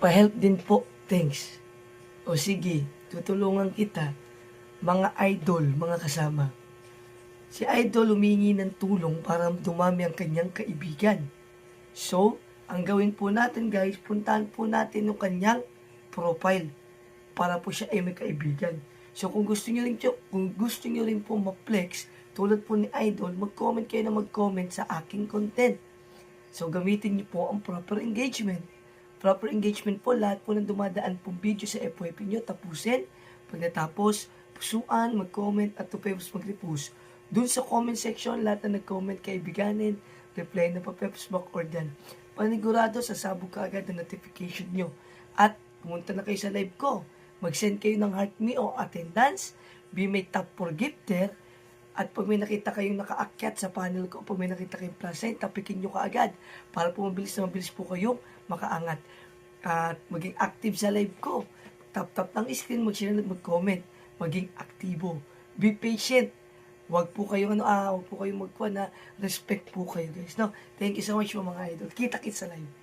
Pa-help din po, thanks. O sige, tutulungan kita, mga idol, mga kasama. Si idol humingi ng tulong para dumami ang kanyang kaibigan. So, ang gawin po natin guys, puntahan po natin yung kanyang profile para po siya ay may kaibigan. So kung gusto niyo rin po ma-flex tulad po ni Idol, mag-comment kayo na mag-comment sa aking content. So gamitin niyo po ang proper engagement. Proper engagement po, lahat po ng dumadaan pong video sa FYP niyo, tapusin. Pag natapos, pusuan, mag-comment at tupepos mag-repost. Dun sa comment section, lahat na nag-comment kaibiganin, reply na pa-peps back or dyan. Panigurado, sasabog ka agad ang notification nyo. At pumunta na kayo sa live ko. Mag-send kayo ng heart me o attendance. Be my top for gifter. At pag may nakita kayong nakaakyat sa panel ko, pag may nakita kayong plus sign, tapikin nyo kaagad. Para po mabilis na mabilis po kayong makaangat. At maging active sa live ko. Tap-tap ng screen, mag-share at mag-comment. Maging aktibo. Be patient. Wag po kayong wag po kayong magkuha na respect po kayo guys. No? Thank you so much mga idol. Kita-kits sa live.